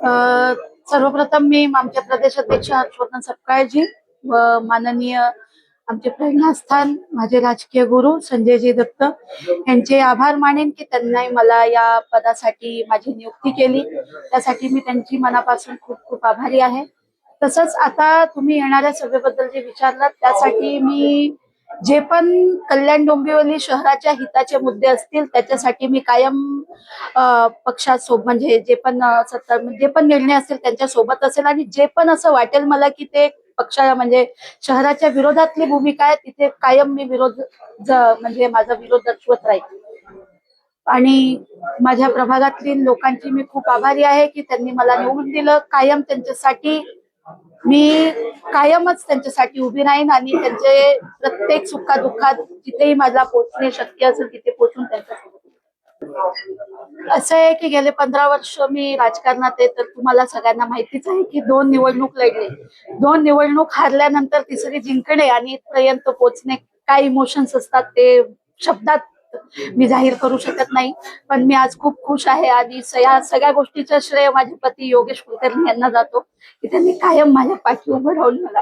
अ, सर्वप्रथम मी आमचे प्रदेशाध्यक्ष हर्षवर्धन सपकाळजी व माननीय आमचे प्रेरणास्थान माझे राजकीय गुरु संजयजी दत्त यांचे आभार मानेन की त्यांनी मला या पदासाठी माझी नियुक्ती केली. त्यासाठी मी त्यांची मनापासून खूप खूप आभारी आहे. तसंच आता तुम्ही येणाऱ्या सभेबद्दल जे विचारलात त्यासाठी मी जे पण कल्याण डोंबिवली शहराच्या हिताचे मुद्दे असतील त्याच्यासाठी मी कायम पक्षासोबत म्हणजे जे पण निर्णय असतील त्यांच्या सोबत असेल आणि जे पण असं वाटेल मला की ते पक्षा म्हणजे शहराच्या विरोधातली भूमिका आहे तिथे कायम मी म्हणजे माझा विरोध दर्शवत राहील. आणि माझ्या प्रभागातील लोकांची मी खूप आभारी आहे की त्यांनी मला निवडून दिलं. मी कायमच त्यांच्यासाठी उभी राहीन आणि त्यांचे प्रत्येक सुखादुःखात जिथेही मला पोहोचणे शक्य असेल तिथे पोहोचून त्यांच्यासोबत. असं आहे की गेले 15 वर्ष मी राजकारणात आहे, तर तुम्हाला सगळ्यांना माहितीच आहे की 2 निवडणूक लढले. 2 निवडणूक हारल्यानंतर तिसरी जिंकणे आणि इथपर्यंत पोहोचणे काय इमोशन्स असतात ते शब्दात मी जाहीर करू शकत नाही. पण मी आज खूप खुश आहे आणि या सगळ्या गोष्टीचं श्रेय माझे पती योगेश कुलकर्णी यांना जातो की त्यांनी कायम माझ्या पाठी उभं राहून मला